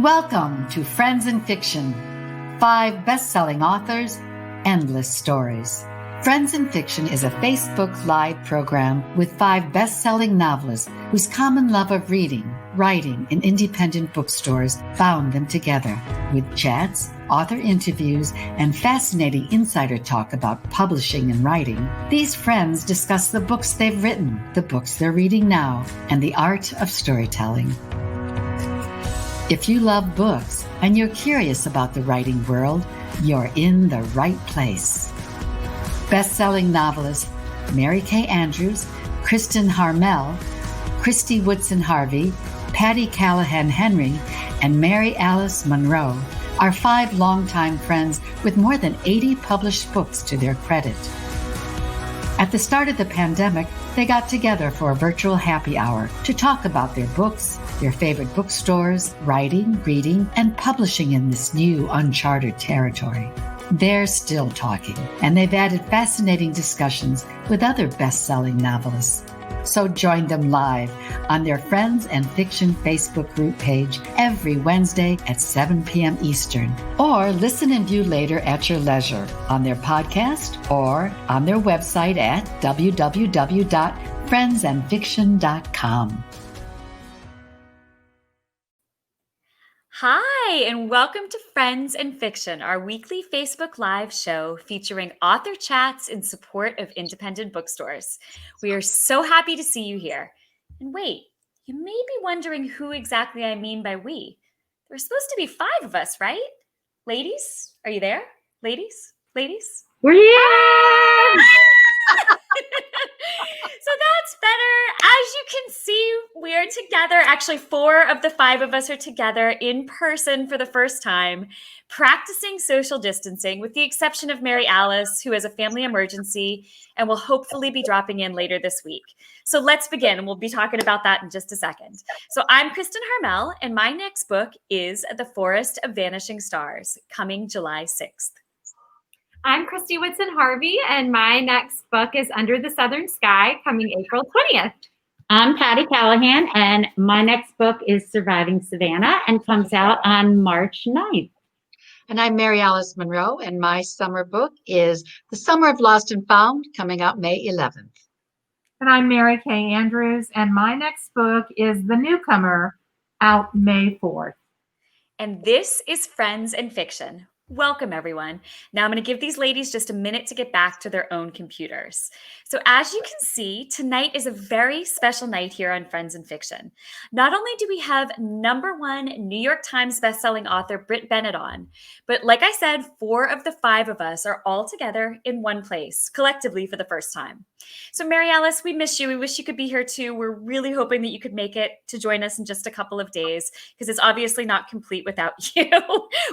Welcome to Friends in Fiction. 5 best-selling authors, endless stories. Friends in Fiction is a Facebook Live program with 5 best-selling novelists whose common love of reading, writing, and independent bookstores bound them together with chats, author interviews, and fascinating insider talk about publishing and writing. These friends discuss the books they've written, the books they're reading now, and the art of storytelling. If you love books and you're curious about the writing world, you're in the right place. Best-selling novelists Mary Kay Andrews, Kristen Harmel, Christy Woodson Harvey, Patty Callahan Henry, and Mary Alice Monroe are 5 longtime friends with more than 80 published books to their credit. At the start of the pandemic, they got together for a virtual happy hour to talk about their books, their favorite bookstores, writing, reading, and publishing in this new uncharted territory. They're still talking, and they've added fascinating discussions with other best-selling novelists. So join them live on their Friends and Fiction Facebook group page every Wednesday at 7 p.m. Eastern. Or listen and view later at your leisure on their podcast or on their website at www.friendsandfiction.com. Hi, and welcome to Friends and Fiction, our weekly Facebook Live show featuring author chats in support of independent bookstores. We are so happy to see you here. And wait, you may be wondering who exactly I mean by we. There's supposed to be 5 of us, right? Ladies, are you there? Ladies? We're here! So that's better. As you can see, we are together. Actually, 4 of the 5 of us are together in person for the first time, practicing social distancing, with the exception of Mary Alice, who has a family emergency and will hopefully be dropping in later this week. So let's begin, and we'll be talking about that in just a second. So I'm Kristen Harmel, and my next book is The Forest of Vanishing Stars, coming July 6th. I'm Christy Woodson Harvey, and my next book is Under the Southern Sky, coming April 20th. I'm Patty Callahan, and my next book is Surviving Savannah and comes out on March 9th. And I'm Mary Alice Monroe, and my summer book is The Summer of Lost and Found, coming out May 11th. And I'm Mary Kay Andrews, and my next book is The Newcomer, out May 4th. And this is Friends and Fiction. Welcome, everyone. Now I'm going to give these ladies just a minute to get back to their own computers. So as you can see, tonight is a very special night here on Friends and Fiction. Not only do we have #1 New York Times bestselling author Brit Bennett on, but like I said, 4 of the 5 of us are all together in one place, collectively for the first time. So Mary Alice, we miss you. We wish you could be here too. We're really hoping that you could make it to join us in just a couple of days, because it's obviously not complete without you.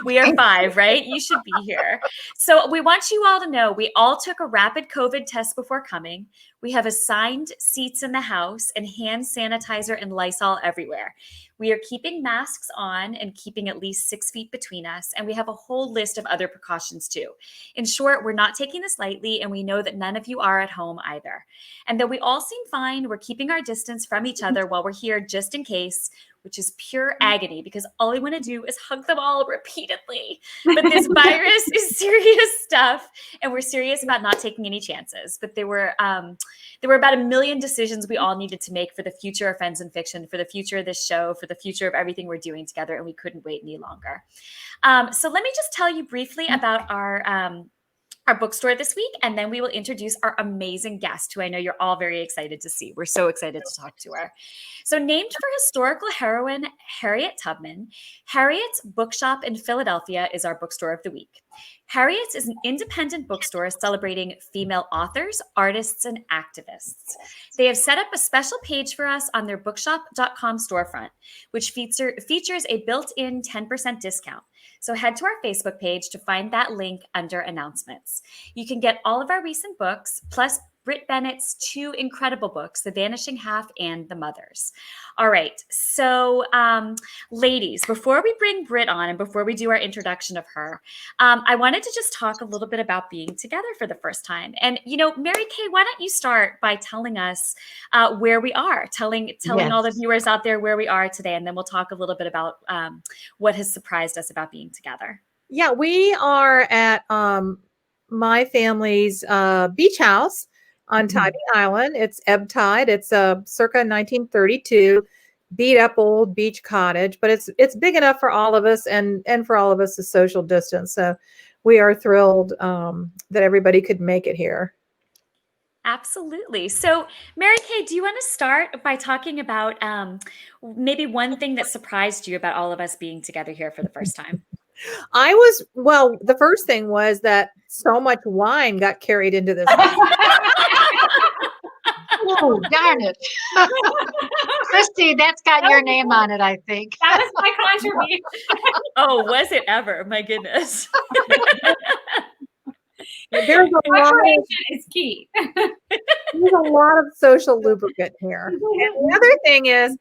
We are 5, right? You should be here. So we want you all to know we all took a rapid COVID test before coming. We have assigned seats in the house and hand sanitizer and Lysol everywhere. We are keeping masks on and keeping at least 6 feet between us. And we have a whole list of other precautions too. In short, we're not taking this lightly, and we know that none of you are at home either. And though we all seem fine, we're keeping our distance from each other while we're here just in case, which is pure agony, because all I want to do is hug them all repeatedly. But this virus is serious stuff, and we're serious about not taking any chances. But there were about 1 million decisions we all needed to make for the future of Friends and Fiction, for the future of this show, for the future of everything we're doing together, and we couldn't wait any longer. So let me just tell you briefly about our bookstore this week, and then we will introduce our amazing guest, who I know you're all very excited to see. We're so excited to talk to her. So named for historical heroine Harriet Tubman, Harriet's Bookshop in Philadelphia is our bookstore of the week. Harriet's is an independent bookstore celebrating female authors, artists, and activists. They have set up a special page for us on their bookshop.com storefront, which features a built-in 10% discount. So head to our Facebook page to find that link under announcements. You can get all of our recent books, plus Brit Bennett's two incredible books, The Vanishing Half and The Mothers. All right. So, ladies, before we bring Brit on and before we do our introduction of her, I wanted to just talk a little bit about being together for the first time. And, Mary Kay, why don't you start by telling us where we are, telling all the viewers out there where we are today, and then we'll talk a little bit about what has surprised us about being together. Yeah, we are at my family's beach house on Tybee Island. It's ebb tide. It's circa 1932 beat up old beach cottage, but it's big enough for all of us and for all of us to social distance. So we are thrilled that everybody could make it here. Absolutely. So, Mary Kay, do you want to start by talking about maybe one thing that surprised you about all of us being together here for the first time? The first thing was that so much wine got carried into this. Oh, darn it. Christy, that's got your name on it, I think. That was my contribution. Oh, was it ever? My goodness. There's Preparation is key. There's a lot of social lubricant here. And the other thing is,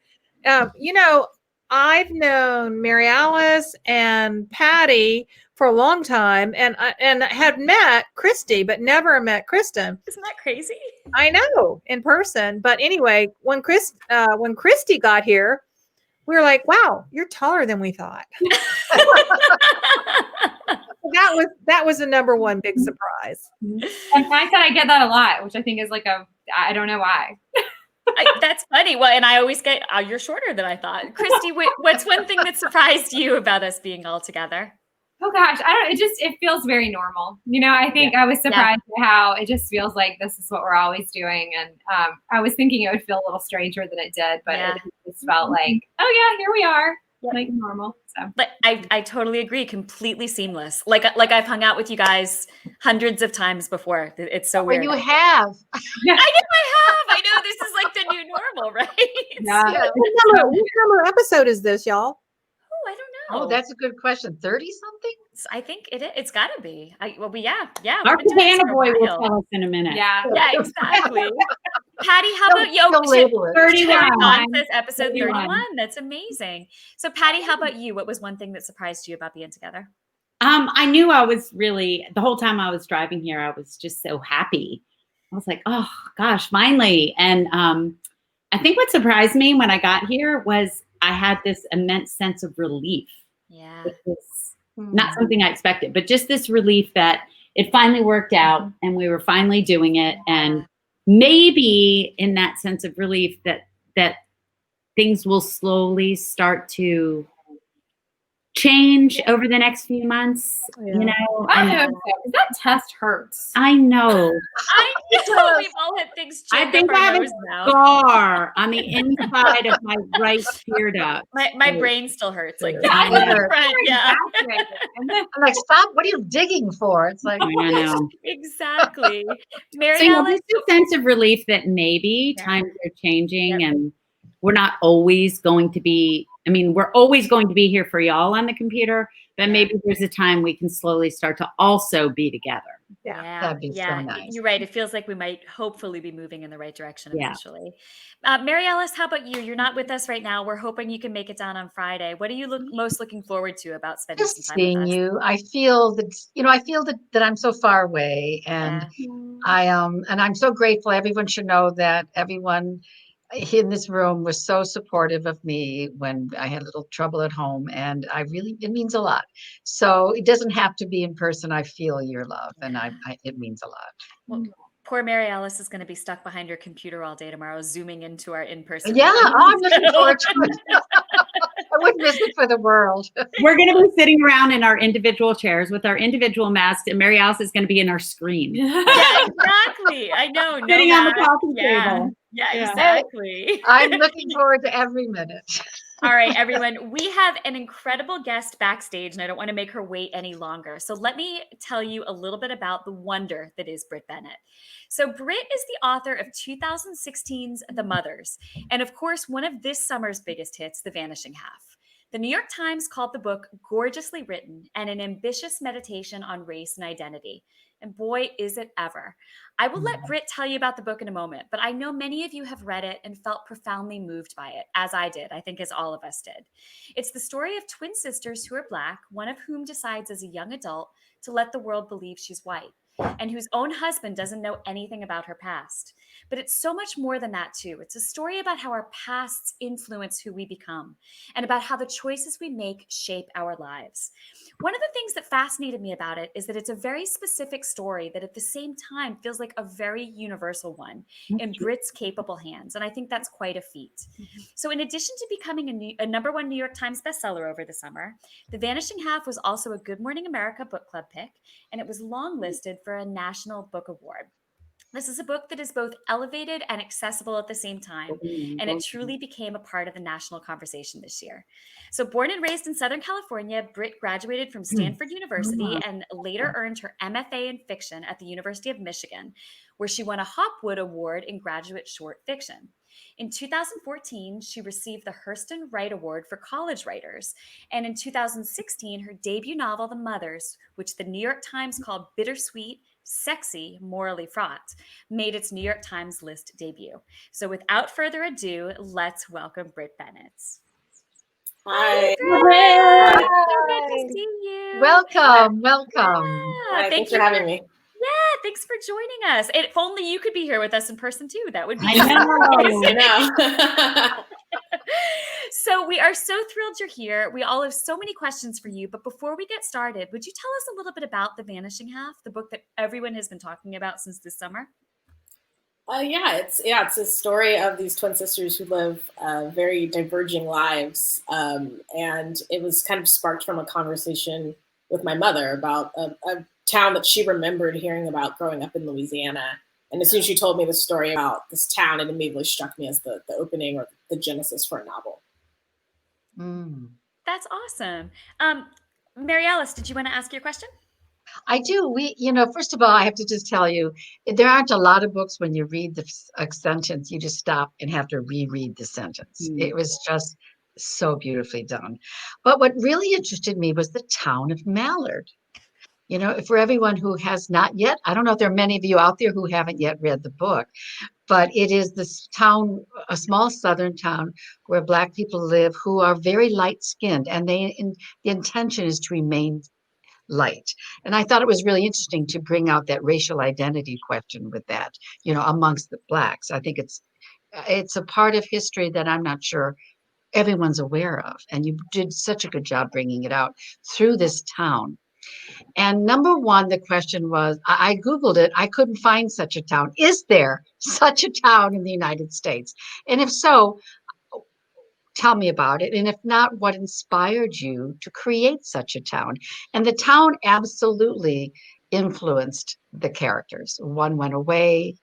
I've known Mary Alice and Patty for a long time, and had met Christy, but never met Kristen. Isn't that crazy? I know, in person. But anyway, when Christy got here, we were like, "Wow, you're taller than we thought." That was the number one big surprise. And I said I get that a lot, which I think is I don't know why. That's funny. Well, and I always get, you're shorter than I thought. Christy, what's one thing that surprised you about us being all together? Oh gosh, it feels very normal. I think I was surprised at how it just feels like this is what we're always doing. And I was thinking it would feel a little stranger than it did, but it just felt like, oh yeah, here we are. Like normal. So, but I totally agree. Completely seamless. Like I've hung out with you guys hundreds of times before. It's so weird. You have. I know I have. I know this is like the new normal, right? Yeah. What number episode is this, y'all? Oh, I don't know. Oh, that's a good question. 30 something? I think it's got to be. Yeah. Our Savannah boy will tell us in a minute. Yeah, exactly. Patty, how about you? 31. Says episode 31. That's amazing. So, Patty, how about you? What was one thing that surprised you about being together? I knew I was really, the whole time I was driving here, I was just so happy. I was like, oh gosh, finally. And I think what surprised me when I got here was I had this immense sense of relief. Yeah. It was not something I expected, but just this relief that it finally worked out and we were finally doing it. And maybe in that sense of relief that things will slowly start to change over the next few months, I hope so, because that test hurts. I know. I know. We've all had things I think I have a scar on the inside of my right tear duct. My brain still hurts. Like, I know. Yeah. I'm like, stop. What are you digging for? It's like, I know. Exactly. Mary So, Alice, just a sense of relief that maybe times are changing and we're not always going to be, we're always going to be here for y'all on the computer, but maybe there's a time we can slowly start to also be together. Yeah, that'd be so nice. You're right. It feels like we might hopefully be moving in the right direction eventually. Mary Alice, how about you? You're not with us right now. We're hoping you can make it down on Friday. What are you most looking forward to about spending some time seeing with us? you? I feel that I'm so far away, and I'm so grateful. Everyone should know that everyone in this room was so supportive of me when I had a little trouble at home, and it means a lot. So it doesn't have to be in person. I feel your love, and it means a lot. Well, poor Mary Alice is going to be stuck behind your computer all day tomorrow, zooming into our in-person. Yeah, I'm looking forward to it. I wouldn't miss it for the world. We're going to be sitting around in our individual chairs with our individual masks, and Mary Alice is going to be in our screen. Yeah, exactly. I know. Sitting on the coffee table. Yeah, exactly. I'm looking forward to every minute. All right, everyone. We have an incredible guest backstage, and I don't want to make her wait any longer. So let me tell you a little bit about the wonder that is Brit Bennett. So Brit is the author of 2016's The Mothers, and of course, one of this summer's biggest hits, The Vanishing Half. The New York Times called the book gorgeously written and an ambitious meditation on race and identity. And boy, is it ever. I will let Brit tell you about the book in a moment, but I know many of you have read it and felt profoundly moved by it, as I did, I think as all of us did. It's the story of twin sisters who are Black, one of whom decides as a young adult to let the world believe she's white, and whose own husband doesn't know anything about her past. But it's so much more than that, too. It's a story about how our pasts influence who we become, and about how the choices we make shape our lives. One of the things that fascinated me about it is that it's a very specific story that at the same time feels like a very universal one in Brit's capable hands. And I think that's quite a feat. So in addition to becoming a #1 New York Times bestseller over the summer, The Vanishing Half was also a Good Morning America book club pick, and it was longlisted for a National Book Award. This is a book that is both elevated and accessible at the same time, and it truly became a part of the national conversation this year. So born and raised in Southern California, Brit graduated from Stanford University and later earned her MFA in fiction at the University of Michigan, where she won a Hopwood Award in graduate short fiction. In 2014, she received the Hurston Wright Award for college writers. And in 2016, her debut novel, The Mothers, which the New York Times called bittersweet, sexy, morally fraught, made its New York Times list debut. So without further ado, let's welcome Brit Bennett. Hi. Brit. So good to see you. Welcome. Hi, thanks for having me. Yeah, thanks for joining us. If only you could be here with us in person too. That would be I know. So we are so thrilled you're here. We all have so many questions for you. But before we get started, would you tell us a little bit about The Vanishing Half, the book that everyone has been talking about since this summer? It's a story of these twin sisters who live very diverging lives, and it was kind of sparked from a conversation with my mother about a town that she remembered hearing about growing up in Louisiana. And as soon as she told me the story about this town, it immediately struck me as the opening or the genesis for a novel. That's awesome. Mary Alice, did you want to ask your question? I do. First of all, I have to just tell you, there aren't a lot of books when you read a sentence, you just stop and have to reread the sentence. It was just so beautifully done. But what really interested me was the town of Mallard. For everyone who has not yet, I don't know if there are many of you out there who haven't yet read the book, but it is this town, a small southern town where Black people live who are very light-skinned, and the intention is to remain light. And I thought it was really interesting to bring out that racial identity question with that, amongst the Blacks. I think it's a part of history that I'm not sure everyone's aware of. And you did such a good job bringing it out through this town. And number one, the question was, I Googled it. I couldn't find such a town. Is there such a town in the United States? And if so, tell me about it. And if not, what inspired you to create such a town? And the town absolutely influenced the characters. One went away,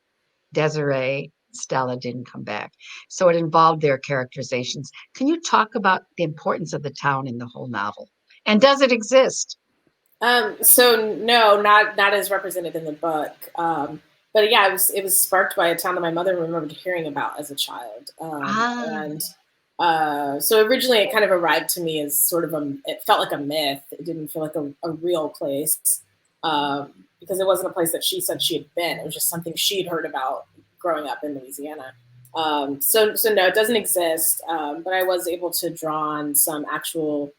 Desiree, Stella didn't come back. So it involved their characterizations. Can you talk about the importance of the town in the whole novel? And does it exist? So no, not as represented in the book. But yeah, it was sparked by a town that my mother remembered hearing about as a child. So originally it kind of arrived to me as sort of it felt like a myth. It didn't feel like a real place because it wasn't a place that she said she had been. It was just something she'd heard about growing up in Louisiana. So no, it doesn't exist. But I was able to draw on some actual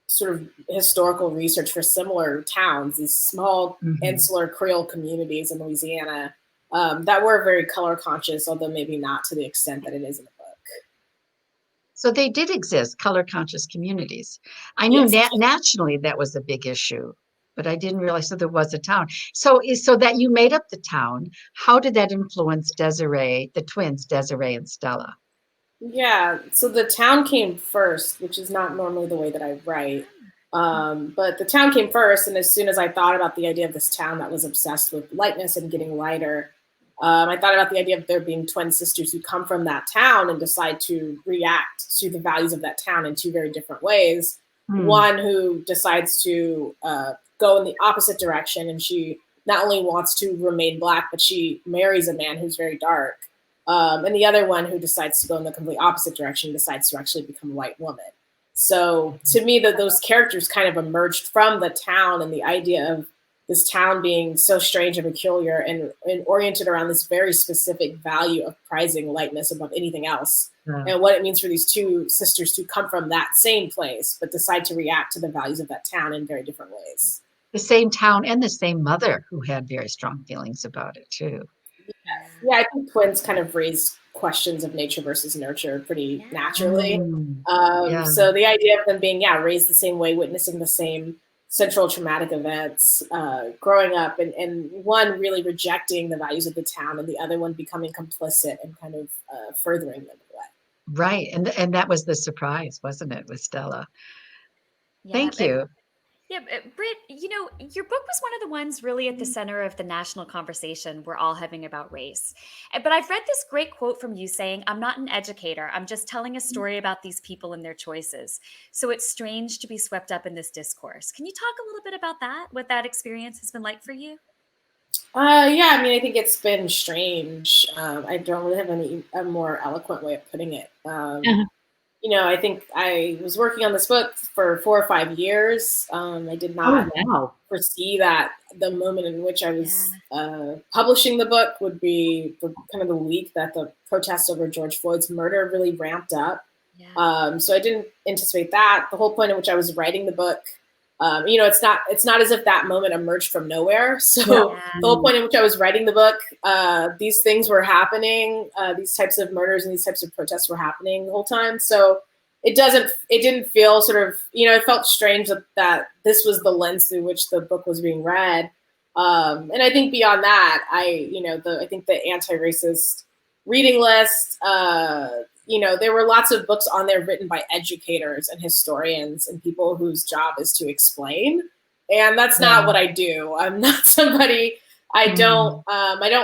sort of historical research for similar towns, these small insular Creole communities in Louisiana that were very color conscious, although maybe not to the extent that it is in the book. So they did exist, color conscious communities. I knew nationally that was a big issue, but I didn't realize that there was a town. So that you made up the town. How did that influence Desiree, the twins, Desiree and Stella? Yeah, so the town came first, which is not normally the way that I write. But the town came first, and as soon as I thought about the idea of this town that was obsessed with lightness and getting lighter, I thought about the idea of there being twin sisters who come from that town and decide to react to the values of that town in two very different ways. One who decides to go in the opposite direction, and she not only wants to remain Black, but she marries a man who's very dark. And the other one who decides to go in the complete opposite direction, decides to actually become a white woman. So to me, those characters kind of emerged from the town and the idea of this town being so strange and peculiar and oriented around this very specific value of prizing lightness above anything else. And what it means for these two sisters to come from that same place, but decide to react to the values of that town in very different ways. The same town and the same mother who had very strong feelings about it too. Yeah, I think twins kind of raise questions of nature versus nurture pretty naturally. So the idea of them being, raised the same way, witnessing the same central traumatic events, growing up, and one really rejecting the values of the town and the other one becoming complicit and kind of furthering them away. Right. And that was the surprise, wasn't it, with Stella? Thank you. Yeah, Brit, your book was one of the ones really at the center of the national conversation we're all having about race. But I've read this great quote from you saying, "I'm not an educator. I'm just telling a story about these people and their choices. So it's strange to be swept up in this discourse." Can you talk a little bit about that, what that experience has been like for you? I mean, I think it's been strange. I don't really have a more eloquent way of putting it. I think I was working on this book for 4 or 5 years. I did not foresee that the moment in which I was publishing the book would be kind of the week that the protests over George Floyd's murder really ramped up. So I didn't anticipate that. The whole point in which I was writing the book, it's not as if that moment emerged from nowhere. So the whole point in which I was writing the book, these things were happening, these types of murders and these types of protests were happening the whole time. So it didn't feel sort of, it felt strange that this was the lens through which the book was being read. And I think beyond that, I think the anti-racist reading list, there were lots of books on there written by educators and historians and people whose job is to explain. And that's not what I do. I'm not somebody, I don't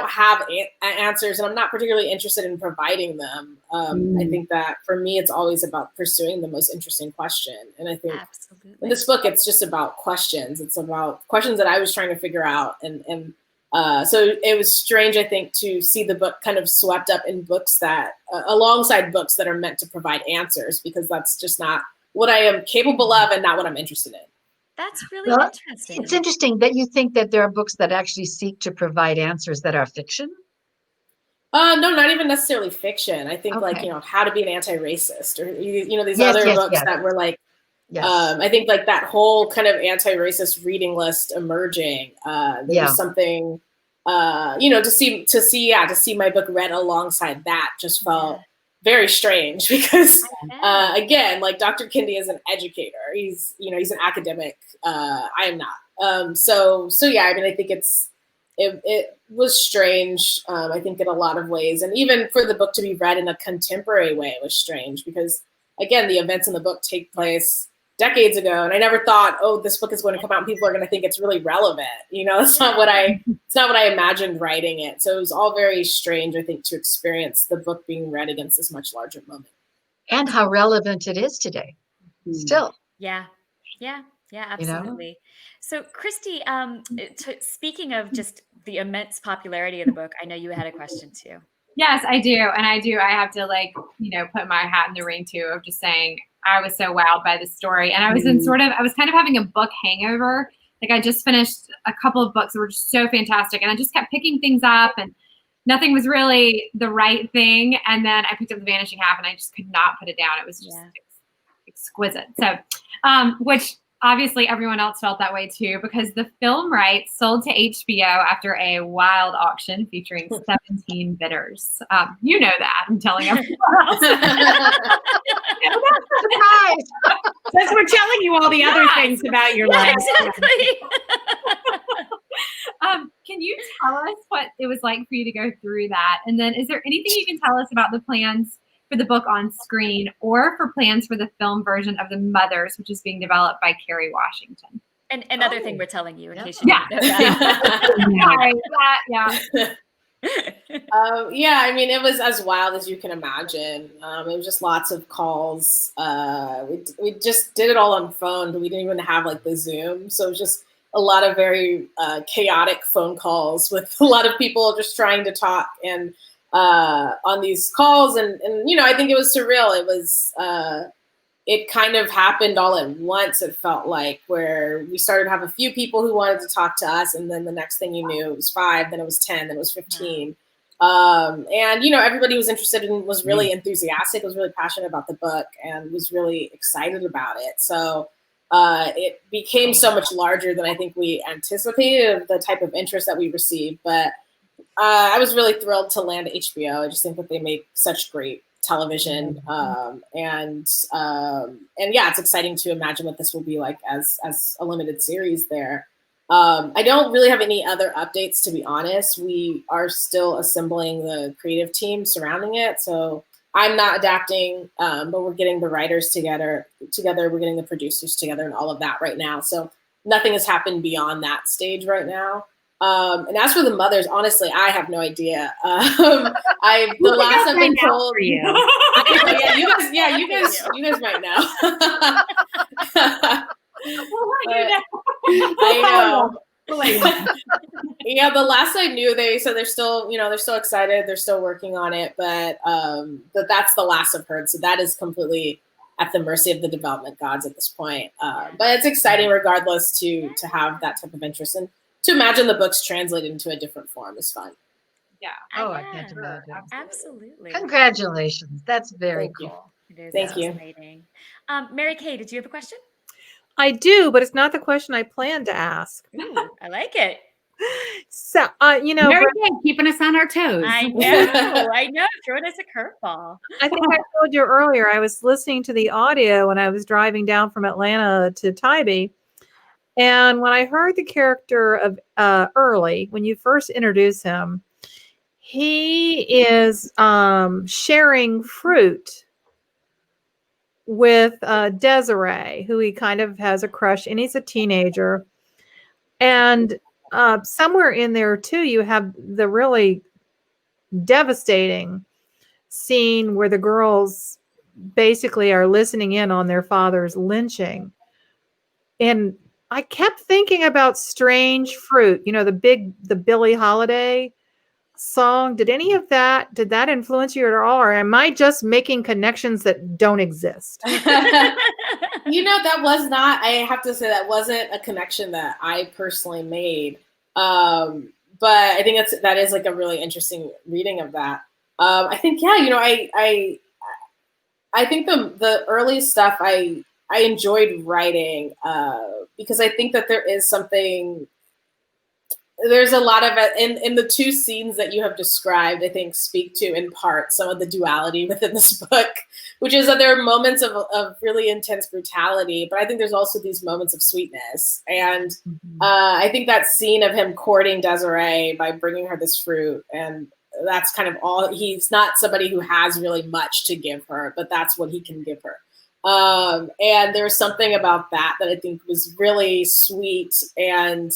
have answers, and I'm not particularly interested in providing them. I think that for me, it's always about pursuing the most interesting question. And I think in this book, it's just about questions. It's about questions that I was trying to figure out. And so it was strange, I think, to see the book kind of swept up in books that, alongside books that are meant to provide answers, because that's just not what I am capable of and not what I'm interested in. That's really interesting. It's interesting that you think that there are books that actually seek to provide answers that are fiction. No, not even necessarily fiction. I think How to Be an Anti-Racist, or these other books that were like, I think like that whole kind of anti-racist reading list emerging. There was something, to see my book read alongside that just felt very strange because, again, like Dr. Kendi is an educator. He's an academic. I am not. So I mean, I think it was strange. I think in a lot of ways, and even for the book to be read in a contemporary way was strange because, again, the events in the book take place decades ago, and I never thought, this book is going to come out and people are going to think it's really relevant. It's not what I imagined writing it. So it was all very strange, I think, to experience the book being read against this much larger moment. And how relevant it is today, still. Yeah, absolutely. So, Christy, speaking of just the immense popularity of the book, I know you had a question too. Yes, I do. And I have to put my hat in the ring too, of just saying, I was so wowed by the story. And I was I was kind of having a book hangover. Like I just finished a couple of books that were just so fantastic. And I just kept picking things up and nothing was really the right thing. And then I picked up The Vanishing Half and I just could not put it down. It was just exquisite. So, which obviously everyone else felt that way too, because the film rights sold to HBO after a wild auction featuring 17 bidders. You know that. I'm telling everyone else. Surprise! Since we're telling you all the other things about your life. Exactly. Can you tell us what it was like for you to go through that? And then is there anything you can tell us about the plans for the book on screen or for plans for the film version of The Mothers, which is being developed by Kerry Washington? And another thing we're telling you in case you didn't know that. I mean, it was as wild as you can imagine. It was just lots of calls. We just did it all on phone. We didn't even have like the Zoom. So it was just a lot of very chaotic phone calls with a lot of people just trying to talk and on these calls. And I think it was surreal. It was, it kind of happened all at once, it felt like, where we started to have a few people who wanted to talk to us, and then the next thing you knew, it was 5, then it was 10, then it was 15. And, you know, everybody was interested and was really enthusiastic, was really passionate about the book, and was really excited about it. So it became so much larger than I think we anticipated, the type of interest that we received. But I was really thrilled to land at HBO. I just think that they make such great television, and yeah, it's exciting to imagine what this will be like as a limited series there. I don't really have any other updates, to be honest. We are still assembling the creative team surrounding it, so I'm not adapting, but we're getting the writers together, we're getting the producers together and all of that right now. So nothing has happened beyond that stage right now. And as for the mothers, honestly, I have no idea. The last I've been told, you guys might know. I know. Yeah, the last I knew, they said they're still excited, they're still working on it, but that's the last I've heard. So that is completely at the mercy of the development gods at this point. But it's exciting regardless to have that type of interest, and to imagine the books translated into a different form is fun. Yeah. Oh, I can't imagine. Absolutely. Congratulations. That's very cool. It is. Thank you. Exciting. Mary Kay, did you have a question? I do, but it's not the question I planned to ask. Ooh, I like it. So, you know, Very good, keeping us on our toes. I know. Throwing us a curveball. I think I told you earlier, I was listening to the audio when I was driving down from Atlanta to Tybee. And when I heard the character of Early, when you first introduce him, he is sharing fruit with Desiree, who he kind of has a crush, and he's a teenager. And somewhere in there, too, you have the really devastating scene where the girls basically are listening in on their father's lynching. And I kept thinking about Strange Fruit, you know, the Billie Holiday song. Did that influence you at all? Or am I just making connections that don't exist? You know, I have to say that wasn't a connection that I personally made. But I think that is like a really interesting reading of that. I think, yeah, you know, I think the early stuff I enjoyed writing, because I think that there's a lot of it in the two scenes that you have described, I think speak to in part some of the duality within this book, which is that there are moments of really intense brutality, but I think there's also these moments of sweetness. And I think that scene of him courting Desiree by bringing her this fruit, and that's kind of all. He's not somebody who has really much to give her, but that's what he can give her. And there's something about that I think was really sweet and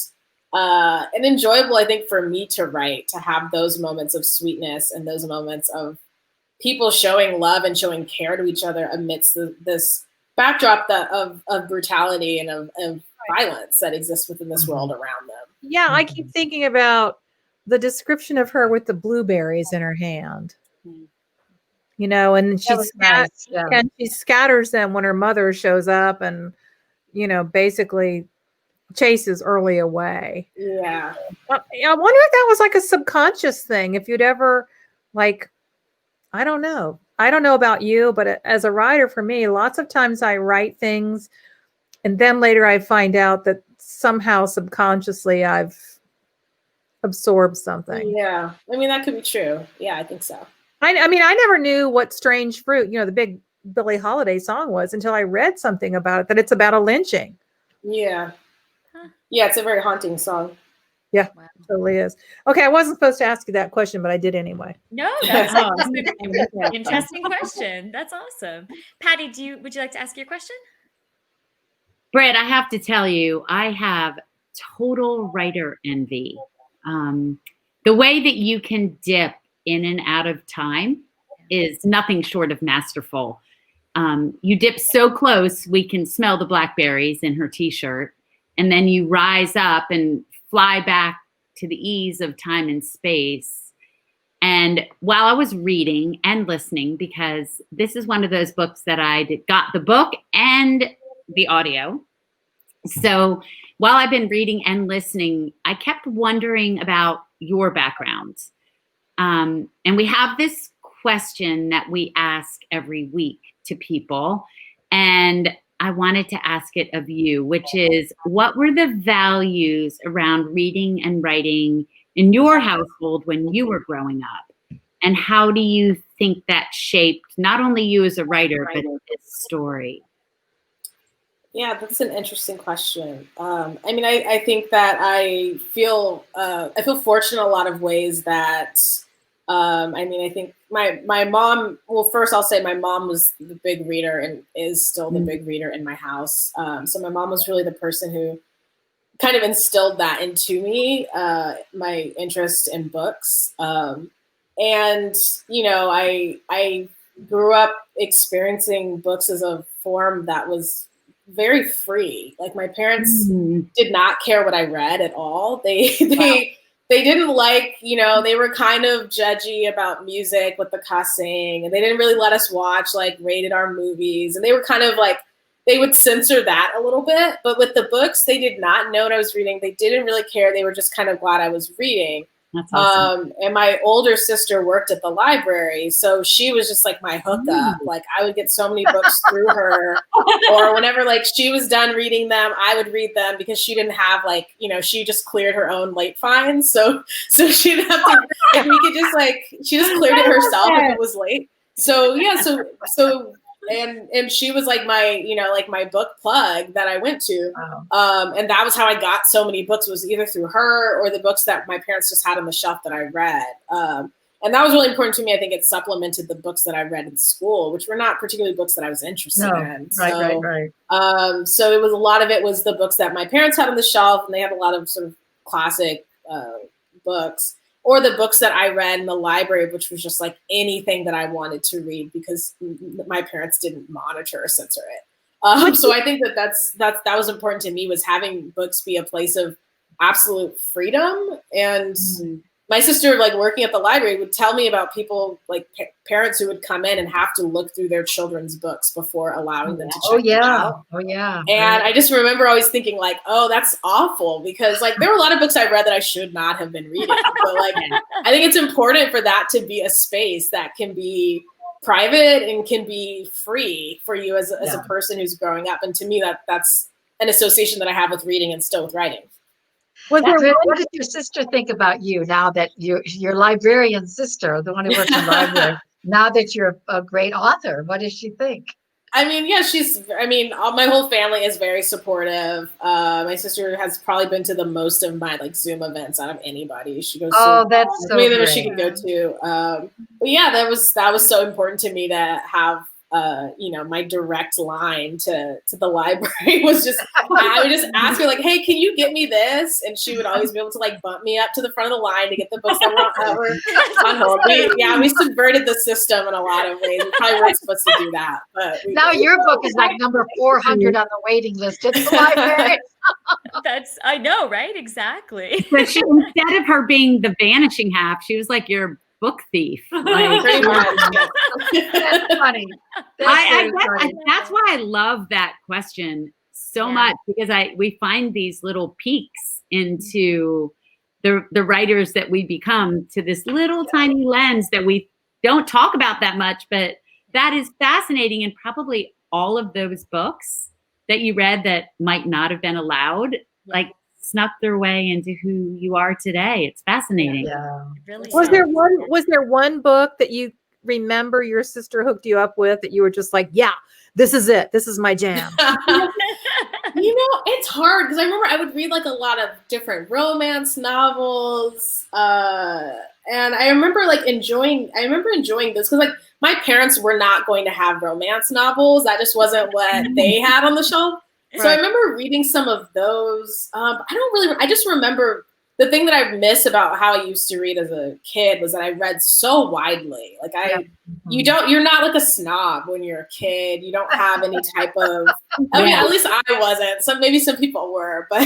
enjoyable, I think, for me to write, to have those moments of sweetness and those moments of people showing love and showing care to each other amidst this backdrop of brutality and of violence that exists within this world around them. Yeah, I keep thinking about the description of her with the blueberries in her hand. You know, and she scatters them when her mother shows up and, you know, basically chases Early away. Yeah. I wonder if that was like a subconscious thing. If you'd ever, like, I don't know about you, but as a writer, for me, lots of times I write things and then later I find out that somehow subconsciously I've absorbed something. Yeah. I mean, that could be true. Yeah, I think so. I mean, I never knew what Strange Fruit, you know, the big Billie Holiday song was until I read something about it, that it's about a lynching. Yeah. Yeah, it's a very haunting song. Yeah, wow. It totally is. Okay, I wasn't supposed to ask you that question, but I did anyway. No, that's an interesting question. That's awesome. Patty, would you like to ask your question? Brit, I have to tell you, I have total writer envy. The way that you can dip in and out of time is nothing short of masterful. You dip so close, we can smell the blackberries in her t-shirt, and then you rise up and fly back to the ease of time and space. And while I was reading and listening, because this is one of those books that got the book and the audio. So while I've been reading and listening, I kept wondering about your background. And we have this question that we ask every week to people. And I wanted to ask it of you, which is, what were the values around reading and writing in your household when you were growing up? And how do you think that shaped not only you as a writer, but this story? Yeah, that's an interesting question. I mean, I think that I feel fortunate in a lot of ways that, I mean, I think my mom, well, first I'll say my mom was the big reader and is still the big reader in my house. So my mom was really the person who kind of instilled that into me, my interest in books. And, you know, I grew up experiencing books as a form that was very free. Like my parents did not care what I read at all. They didn't like, you know, they were kind of judgy about music with the cussing, and they didn't really let us watch like rated R movies. And they were kind of like, they would censor that a little bit. But with the books, they did not know what I was reading. They didn't really care. They were just kind of glad I was reading. That's awesome. And my older sister worked at the library, so she was just like my hookup. Like I would get so many books through her, or whenever like she was done reading them, I would read them because she didn't have like, you know, she just cleared her own late fines, so she didn't have to. Like, we could just like, she just cleared it herself if it was late. So yeah, so. And she was like my, you know, like my book plug that I went to. Wow. And that was how I got so many books, was either through her or the books that my parents just had on the shelf that I read. And that was really important to me. I think it supplemented the books that I read in school, which were not particularly books that I was interested in. Right. So it was, a lot of it was the books that my parents had on the shelf, and they had a lot of sort of classic books. Or the books that I read in the library, which was just like anything that I wanted to read because my parents didn't monitor or censor it. So I think that was important to me, was having books be a place of absolute freedom. And my sister, like working at the library, would tell me about people like parents who would come in and have to look through their children's books before allowing them to check them out. Oh yeah. And I just remember always thinking like, oh, that's awful, because like there were a lot of books I read that I should not have been reading. But like, I think it's important for that to be a space that can be private and can be free for you as a person who's growing up. And to me, that's an association that I have with reading and still with writing. What did your sister think about you now that your librarian sister, the one who works in the library, now that you're a great author? What does she think? I mean, yeah, my whole family is very supportive. My sister has probably been to the most of my like Zoom events out of anybody. She goes that's so many great. She could go to. But yeah, that was so important to me to have. You know, my direct line to the library was just, I would just ask her like, hey, can you get me this? And she would always be able to like bump me up to the front of the line to get the books that were on hold. We subverted the system in a lot of ways. We probably weren't supposed to do that. But now your book is like number 400 on the waiting list at the library. I know, right? Exactly. So instead of her being the vanishing half, she was like your book thief. Like, pretty much. That's funny. That's why I love that question so much, because we find these little peeks into the writers that we become, to this little tiny lens that we don't talk about that much, but that is fascinating. And probably all of those books that you read that might not have been allowed, like snuck their way into who you are today. It's fascinating. Yeah. Really Was there one book that you remember your sister hooked you up with that you were just like, yeah, this is it. This is my jam. You know, it's hard because I remember I would read like a lot of different romance novels. And I remember enjoying this because like my parents were not going to have romance novels. That just wasn't what they had on the shelf. So I remember reading some of those. I just remember the thing that I miss about how I used to read as a kid was that I read so widely. Like you're not like a snob when you're a kid. You don't have any type of, I mean, at least I wasn't. Maybe some people were, but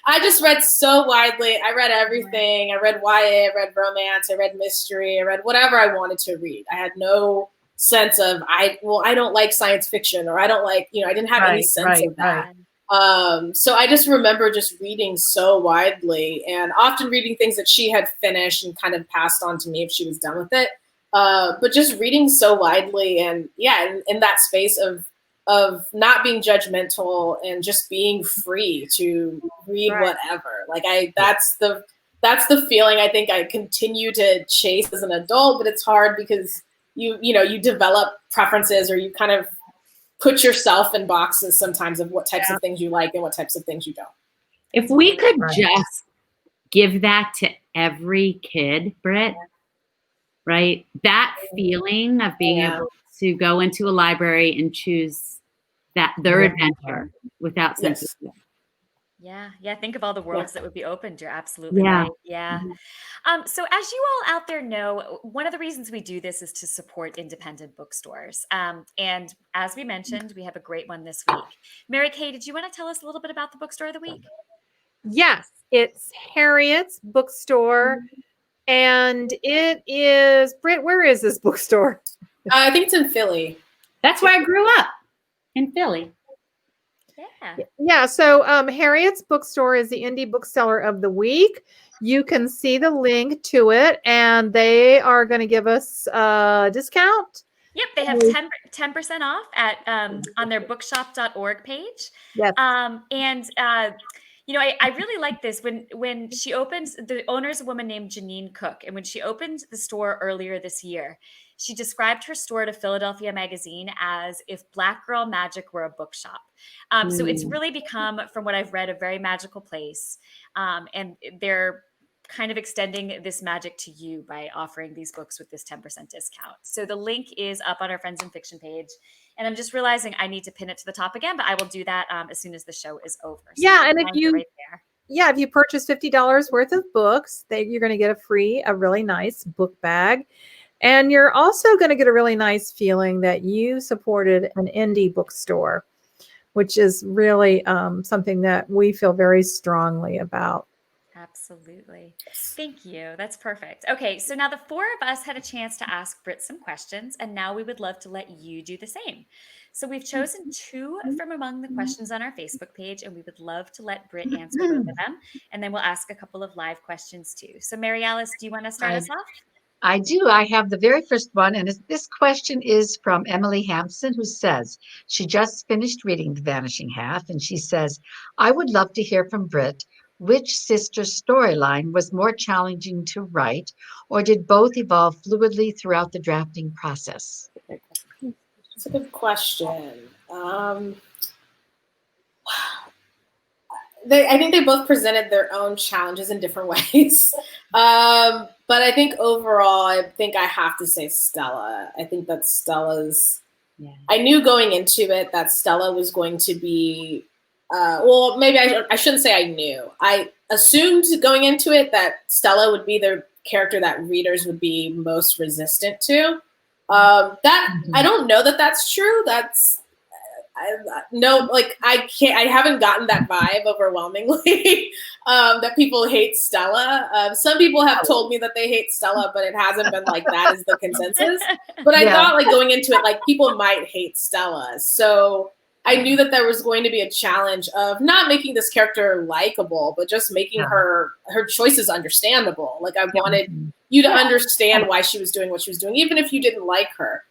I just read so widely. I read everything. I read YA, I read romance, I read mystery, I read whatever I wanted to read. I had no sense of, I don't like science fiction, or I don't like, I didn't have any sense of that. So I just remember just reading so widely, and often reading things that she had finished and kind of passed on to me if she was done with it. But just reading so widely, and in that space of not being judgmental and just being free to read whatever. Like that's the feeling I think I continue to chase as an adult, but it's hard because you develop preferences, or you kind of put yourself in boxes sometimes of what types of things you like and what types of things you don't. If we could just give that to every kid, Brit, right? That feeling of being able to go into a library and choose their adventure without censorship. Yeah. Think of all the worlds that would be opened. You're absolutely right. Yeah. So as you all out there know, one of the reasons we do this is to support independent bookstores. And as we mentioned, we have a great one this week. Mary Kay, did you want to tell us a little bit about the bookstore of the week? Yes, it's Harriet's Bookstore. And it is, Brit, where is this bookstore? I think it's in Philly. That's where I grew up, in Philly. Yeah. So Harriet's Bookstore is the indie bookseller of the week. You can see the link to it, and they are going to give us a discount. Yep, they have 10% off at on their bookshop.org page. Yes. I really like this. When she opened, the owner is a woman named Janine Cook, and when she opened the store earlier this year, she described her store to Philadelphia Magazine as if Black Girl Magic were a bookshop. So it's really become, from what I've read, a very magical place. And they're kind of extending this magic to you by offering these books with this 10% discount. So the link is up on our Friends in Fiction page. And I'm just realizing I need to pin it to the top again, but I will do that as soon as the show is over. So and if you purchase $50 worth of books, you're going to get a really nice book bag. And you're also going to get a really nice feeling that you supported an indie bookstore, which is really something that we feel very strongly about. Absolutely. Thank you. That's perfect. Okay, so now the four of us had a chance to ask Brit some questions, and now we would love to let you do the same. So we've chosen two from among the questions on our Facebook page, and we would love to let Brit answer both of them, and then we'll ask a couple of live questions too. So Mary Alice, do you want to start us off? I do. I have the very first one, and this question is from Emily Hampson, who says she just finished reading The Vanishing Half, and she says, I would love to hear from Brit which sister storyline was more challenging to write, or did both evolve fluidly throughout the drafting process? That's a good question. I think they both presented their own challenges in different ways. But I think overall, I think I have to say Stella. I think that Stella's, I knew going into it that Stella was going to be, maybe I shouldn't say I knew. I assumed going into it that Stella would be the character that readers would be most resistant to. I don't know that that's true. I haven't gotten that vibe overwhelmingly that people hate Stella. Some people have told me that they hate Stella, but it hasn't been like that is the consensus. But I thought going into it, people might hate Stella. So I knew that there was going to be a challenge of not making this character likable, but just making her choices understandable. I wanted you to understand why she was doing what she was doing, even if you didn't like her.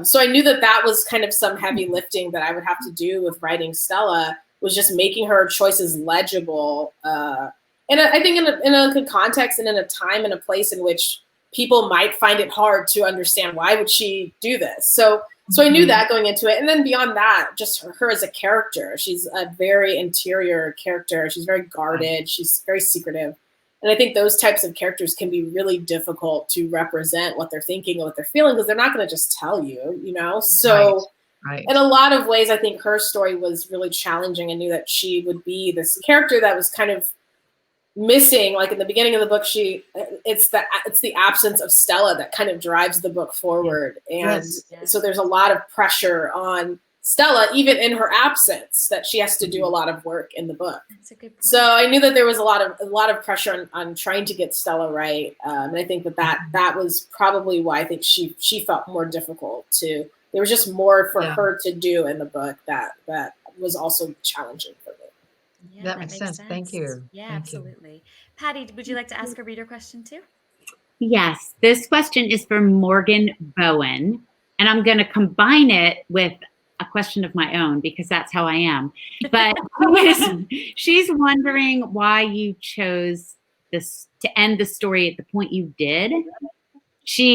So I knew that was kind of some heavy lifting that I would have to do with writing Stella, was just making her choices legible. And I think in a context and in a time and a place in which people might find it hard to understand why would she do this. So I knew that going into it. And then beyond that, just her as a character, she's a very interior character. She's very guarded. She's very secretive. And I think those types of characters can be really difficult to represent what they're thinking and what they're feeling, because they're not going to just tell you, So in a lot of ways, I think her story was really challenging. I knew that she would be this character that was kind of missing, like in the beginning of the book, it's the absence of Stella that kind of drives the book forward. And so there's a lot of pressure on Stella, even in her absence, that she has to do a lot of work in the book. That's a good point. So I knew that there was a lot of pressure on trying to get Stella right. And I think that was probably why I think she felt more difficult to, there was just more for her to do in the book that was also challenging for me. Yeah, that makes sense. Thank you. Yeah, Thank absolutely. You. Patty, would you like to ask a reader question too? Yes, this question is for Morgan Bowen, and I'm going to combine it with a question of my own because that's how I am. But she's wondering why you chose this to end the story at the point you did.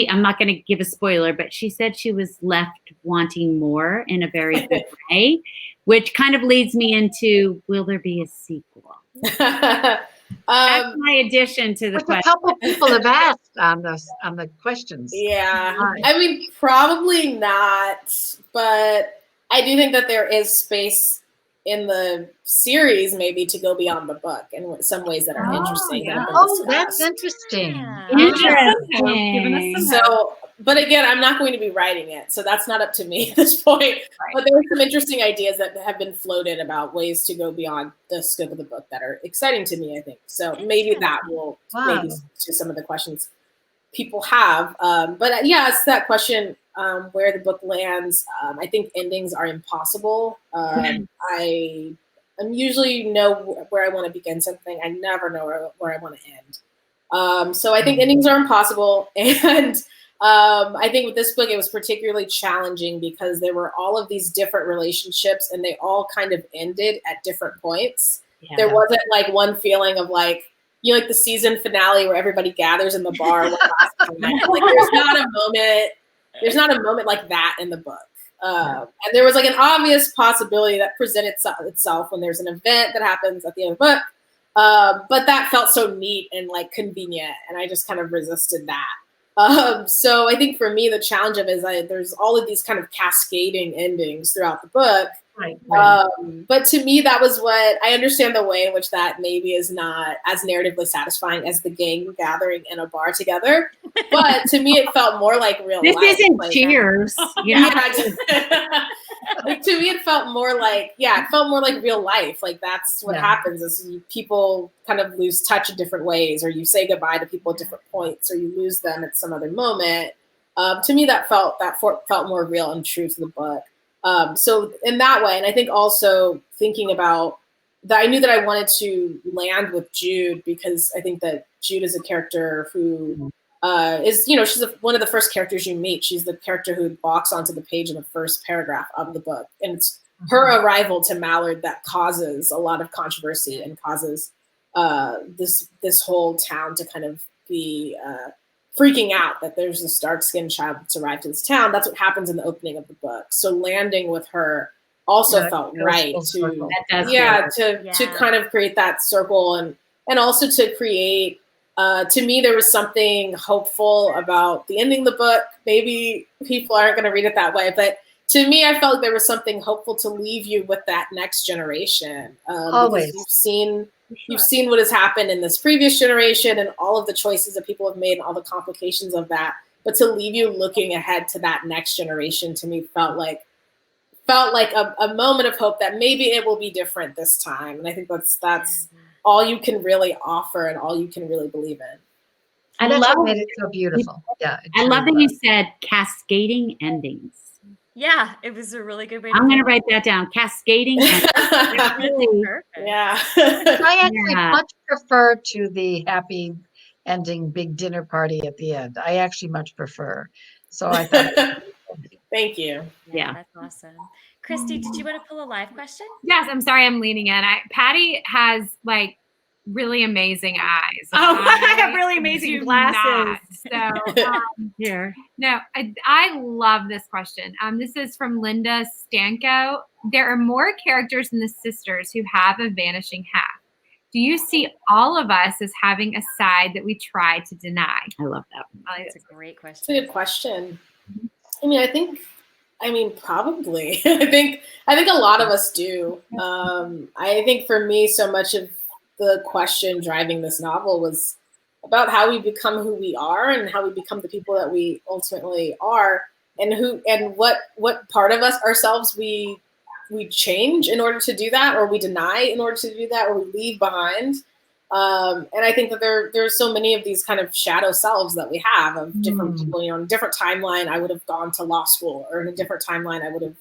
I'm not going to give a spoiler, but she said she was left wanting more in a very good way, which kind of leads me into, will there be a sequel? That's my addition to the question. A couple people have asked on the questions. Yeah, I mean, probably not, but I do think that there is space in the series maybe to go beyond the book in some ways that are interesting. Yeah. That's interesting. Interesting. So, but again, I'm not going to be writing it, so that's not up to me at this point. Right. But there are some interesting ideas that have been floated about ways to go beyond the scope of the book that are exciting to me, I think. So maybe that will maybe to some of the questions people have. But yeah, it's that question where the book lands. I think endings are impossible. I usually know where I want to begin something. I never know where I want to end. So I think endings are impossible. And I think with this book, it was particularly challenging because there were all of these different relationships and they all kind of ended at different points. Yeah. There wasn't like one feeling of like, like the season finale where everybody gathers in the bar. Like there's not a moment like that in the book. And there was like an obvious possibility that presented itself when there's an event that happens at the end of the book. But that felt so neat and like convenient. And I just kind of resisted that. So I think for me, the challenge of it is there's all of these kind of cascading endings throughout the book. Right. But to me, that was what I understand the way in which that maybe is not as narratively satisfying as the gang gathering in a bar together. But to me, it felt more like real life. This isn't like, Cheers. Yeah. Like, to me, it felt more like real life. Like that's what happens is people kind of lose touch in different ways, or you say goodbye to people at different points, or you lose them at some other moment. To me, that felt more real and true to the book. So in that way, and I think also thinking about that, I knew that I wanted to land with Jude because I think that Jude is a character who is, she's one of the first characters you meet. She's the character who walks onto the page in the first paragraph of the book. And it's her arrival to Mallard that causes a lot of controversy and causes this whole town to kind of be freaking out that there's this dark-skinned child that's arrived to this town. That's what happens in the opening of the book. So landing with her also felt right to kind of create that circle and also to create, to me, there was something hopeful about the ending of the book. Maybe people aren't going to read it that way, but to me, I felt like there was something hopeful to leave you with that next generation. Always. You've seen what has happened in this previous generation and all of the choices that people have made and all the complications of that. But to leave you looking ahead to that next generation, to me, felt like a moment of hope that maybe it will be different this time. And I think that's all you can really offer and all you can really believe in. I love it. It's so beautiful. Yeah. I love that you said cascading endings. Yeah, it was a really good way. I'm going to write that down. Cascading. Yeah. I actually much prefer to the happy ending, big dinner party at the end. I actually much prefer. So I thought. Thank you. Yeah, that's awesome. Christy, did you want to pull a live question? Yes, I'm sorry, I'm leaning in. Patty has like really amazing eyes. I have really amazing glasses. Here. No, I love this question. This is from Linda Stanko. There are more characters in The Sisters who have a vanishing half. Do you see all of us as having a side that we try to deny? I love that. That's a great question. It's a good question. I mean, probably. I think a lot of us do. I think for me, so much of the question driving this novel was about how we become who we are and how we become the people that we ultimately are, and what part of ourselves we change in order to do that, or we deny in order to do that, or we leave behind. And I think that there's so many of these kind of shadow selves that we have of different people. In a different timeline, I would have gone to law school, or in a different timeline, I would have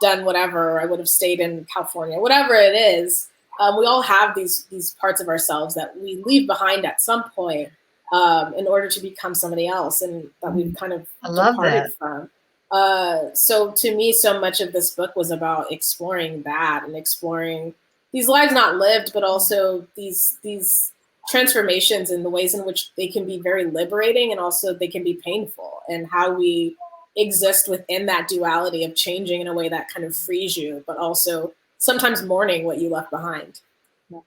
done whatever, or I would have stayed in California, whatever it is. We all have these parts of ourselves that we leave behind at some point in order to become somebody else, and that we've kind of departed from. So to me, so much of this book was about exploring that and exploring these lives not lived, but also these transformations and the ways in which they can be very liberating, and also they can be painful, and how we exist within that duality of changing in a way that kind of frees you, but also sometimes mourning what you left behind.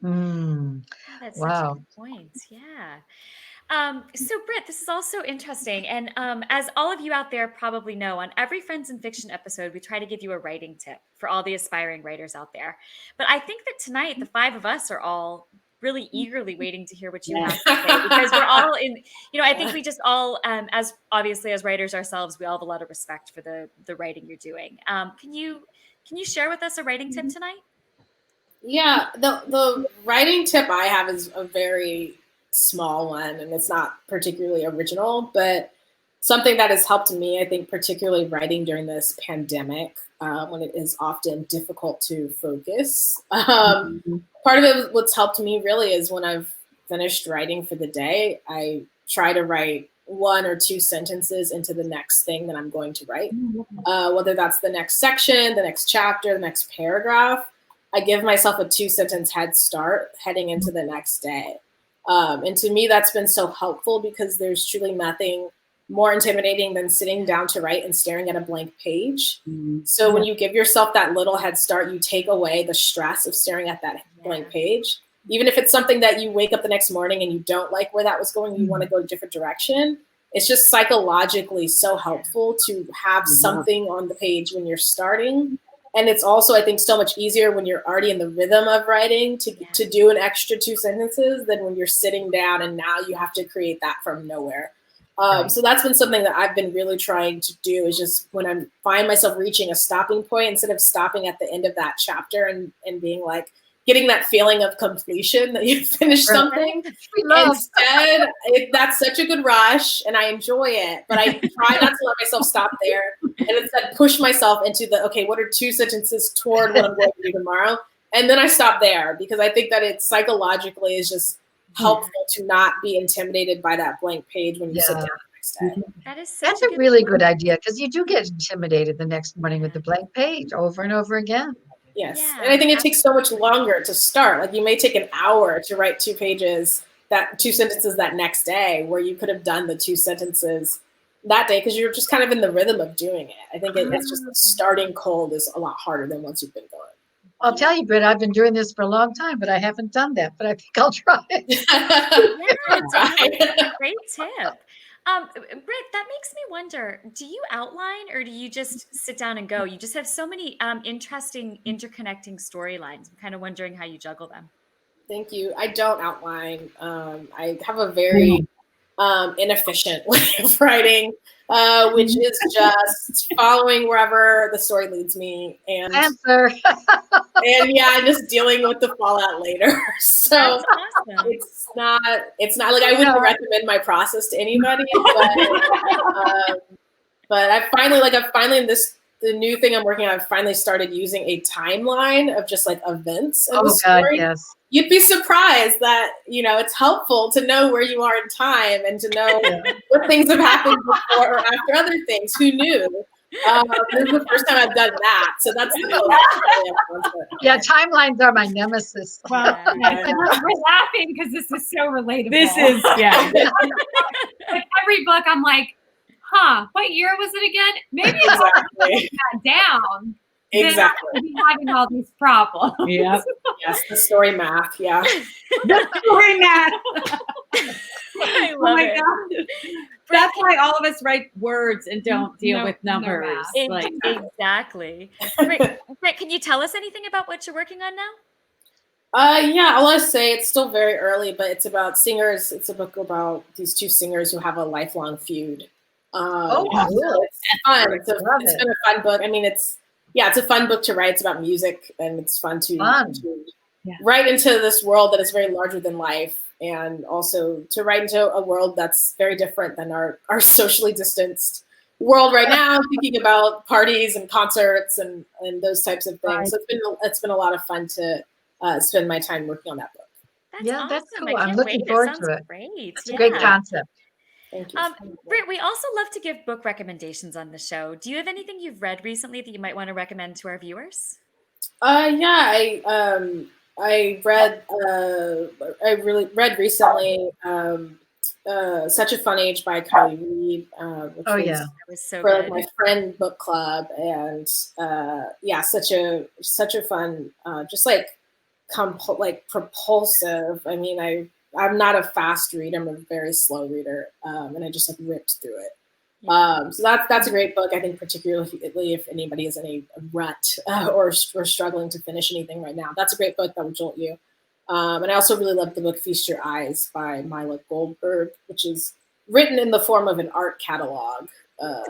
That's Wow. such a good point. Yeah. So Brit, this is also interesting. And as all of you out there probably know, on every Friends in Fiction episode, we try to give you a writing tip for all the aspiring writers out there. But I think that tonight, the 5 of us are all really eagerly waiting to hear what you have to say, because we're all in, I think we just all, as obviously as writers ourselves, we all have a lot of respect for the writing you're doing. Can you share with us a writing tip tonight? Yeah, the writing tip I have is a very small one, and it's not particularly original, but something that has helped me, I think, particularly writing during this pandemic, when it is often difficult to focus. Part of it, what's helped me really, is when I've finished writing for the day, I try to write 1 or 2 sentences into the next thing that I'm going to write, whether that's the next section, the next chapter, the next paragraph. I give myself a 2-sentence head start heading into the next day. And to me, that's been so helpful, because there's truly nothing more intimidating than sitting down to write and staring at a blank page. So when you give yourself that little head start, you take away the stress of staring at that blank page. Even if it's something that you wake up the next morning and you don't like where that was going, you want to go a different direction. It's just psychologically so helpful to have something on the page when you're starting. And it's also, I think, so much easier when you're already in the rhythm of writing to do an extra 2 sentences than when you're sitting down and now you have to create that from nowhere. So that's been something that I've been really trying to do, is just when I find myself reaching a stopping point, instead of stopping at the end of that chapter and being like, getting that feeling of completion that you finished something. Instead, that's such a good rush, and I enjoy it, but I try not to let myself stop there, and instead push myself into okay, what are 2 sentences toward what I'm going to do tomorrow? And then I stop there, because I think that it psychologically is just helpful to not be intimidated by that blank page when you sit down the next day. That's a really good idea, because you do get intimidated the next morning with the blank page over and over again. Yes. Yeah, and I think it takes so much longer to start. Like, you may take an hour to write 2 sentences that next day, where you could have done the 2 sentences that day, because you're just kind of in the rhythm of doing it. I think it's just starting cold is a lot harder than once you've been going. I'll tell you, Brit, I've been doing this for a long time, but I haven't done that. But I think I'll try it. It's a great tip. Brit, that makes me wonder, do you outline, or do you just sit down and go? You just have so many interesting, interconnecting storylines. I'm kind of wondering how you juggle them. Thank you. I don't outline. I have a very inefficient way of writing, which is just following wherever the story leads me. And just dealing with the fallout later. So that's awesome. It's not like I wouldn't recommend my process to anybody, but I've finally the new thing I'm working on, I've finally started using a timeline of just like events of the story. God, yes. You'd be surprised that, it's helpful to know where you are in time and to know what things have happened before or after other things. Who knew? This is the first time I've done that. So that's timelines are my nemesis. Well, we're laughing because this is so relatable. This is, Like every book, I'm like, what year was it again? Maybe it's already down. Exactly. Then having all these problems. Yep. Yes, the story math. Yeah. The story math. I love it. God. That's why all of us write words and don't deal with numbers. Exactly. Brit, can you tell us anything about what you're working on now? Yeah, I want to say it's still very early, but it's about singers. It's a book about these two singers who have a lifelong feud. Cool. So it's fun. It's Love been it. a fun book. I mean, it's a fun book to write. It's about music, and it's fun to write into this world that is very larger than life, and also to write into a world that's very different than our socially distanced world right now. Thinking about parties and concerts and those types of things. Right. So it's been a lot of fun to spend my time working on that book. That's awesome. That's cool. I I'm can't looking wait. forward Sounds to it. great. It's a great concept. Thank you. Brit, we also love to give book recommendations on the show. Do you have anything you've read recently that you might want to recommend to our viewers? I read recently Such a Fun Age by Kylie Reed, which was so for good. my friend book club, and such a fun, just like propulsive. I mean, I'm not a fast reader. I'm a very slow reader, and I just ripped through it. So that's a great book. I think particularly if anybody is in a rut or struggling to finish anything right now, that's a great book that will jolt you. And I also really love the book Feast Your Eyes by Mila Goldberg, which is written in the form of an art catalog. A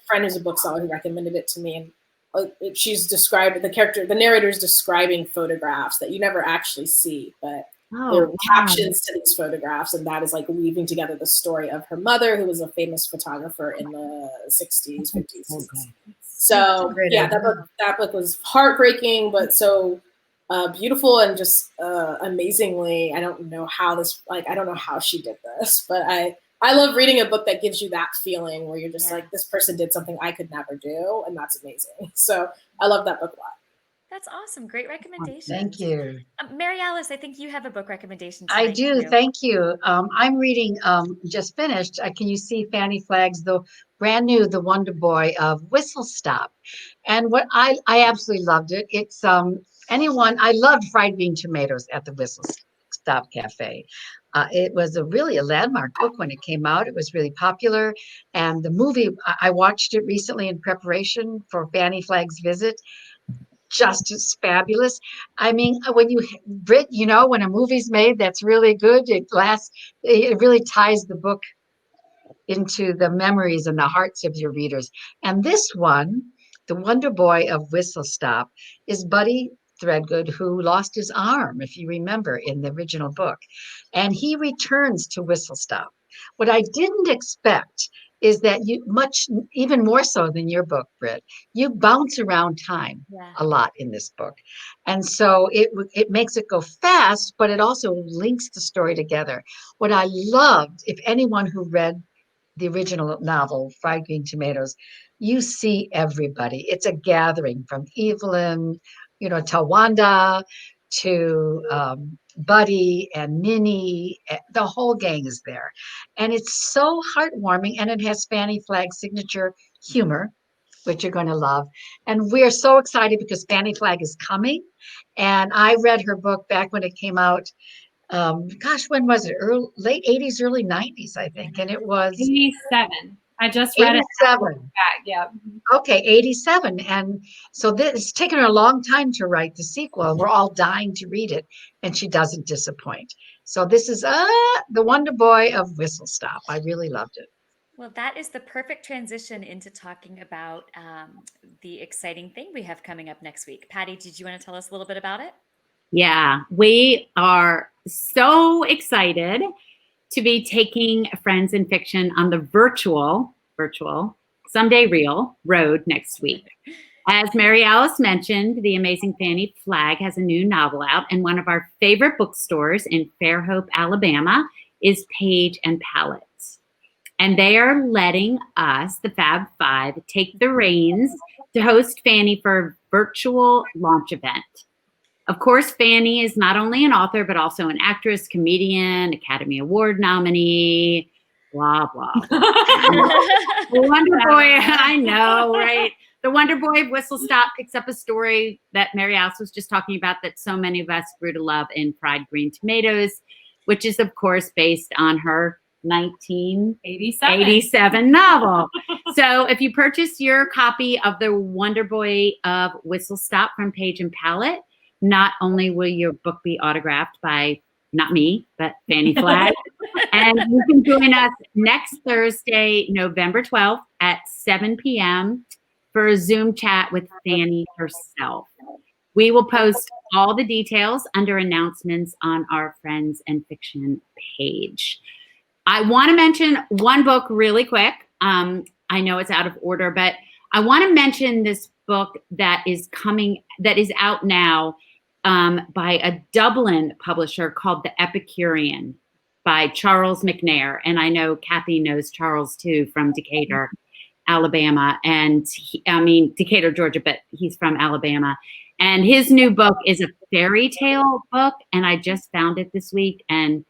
friend who's a bookseller who recommended it to me, and she's described the narrator is describing photographs that you never actually see, but there are captions to these photographs, and that is weaving together the story of her mother, who was a famous photographer in the 60s, 50s. 60s. So that book was heartbreaking, but so beautiful and just amazingly. I don't know how she did this, but I love reading a book that gives you that feeling where you're just this person did something I could never do, and that's amazing. So I love that book a lot. That's awesome. Great recommendation. Thank you. Mary Alice, I think you have a book recommendation I do. too. Thank you. I'm reading, just finished. Can you see Fanny Flagg's The Wonder Boy of Whistle Stop? And what I absolutely loved it. It's I loved fried green tomatoes at the Whistle Stop Cafe. It was really a landmark book when it came out. It was really popular. And the movie, I watched it recently in preparation for Fanny Flagg's visit. Just as fabulous. I mean, Brit, when a movie's made that's really good, it really ties the book into the memories and the hearts of your readers. And this one, The Wonder Boy of Whistle Stop, is Buddy Threadgood, who lost his arm, if you remember, in the original book. And he returns to Whistle Stop. What I didn't expect is that even more so than your book, Brit, you bounce around time a lot in this book. And so it makes it go fast, but it also links the story together. What I loved, if anyone who read the original novel, Fried Green Tomatoes, you see everybody. It's a gathering from Evelyn, Tawanda to Buddy and Minnie. The whole gang is there. And it's so heartwarming, and it has Fanny Flagg's signature humor, which you're going to love. And we're so excited because Fanny Flagg is coming. And I read her book back when it came out. When was it? Late 80s, early 90s, I think. And it was 87. I just read 87. it. Yeah. Okay, 87. And so it's taken her a long time to write the sequel. We're all dying to read it, and she doesn't disappoint. So this is The Wonder Boy of Whistle Stop. I really loved it. Well, that is the perfect transition into talking about the exciting thing we have coming up next week. Patty, did you want to tell us a little bit about it? Yeah, we are so excited to be taking Friends in Fiction on the virtual, someday real road next week. As Mary Alice mentioned, the amazing Fanny Flagg has a new novel out, and one of our favorite bookstores in Fairhope, Alabama, is Page and Palette. And they are letting us, the Fab Five, take the reins to host Fanny for a virtual launch event. Of course, Fanny is not only an author, but also an actress, comedian, Academy Award nominee, blah, blah, blah. The Wonder Boy, I know, right? The Wonder Boy of Whistle Stop picks up a story that Mary Alice was just talking about that so many of us grew to love in Fried Green Tomatoes, which is, of course, based on her 1987 novel. So if you purchase your copy of The Wonder Boy of Whistle Stop from Page and Palette, not only will your book be autographed by not me, but Fanny Flagg, and you can join us next Thursday, November 12th at 7 p.m. for a Zoom chat with Fanny herself. We will post all the details under announcements on our Friends and Fiction page. I want to mention one book really quick. I know it's out of order, but I want to mention this book that is out now by a Dublin publisher called The Epicurean by Charles McNair. And I know Kathy knows Charles too from Decatur, Alabama. And Decatur, Georgia, but he's from Alabama. And his new book is a fairy tale book. And I just found it this week and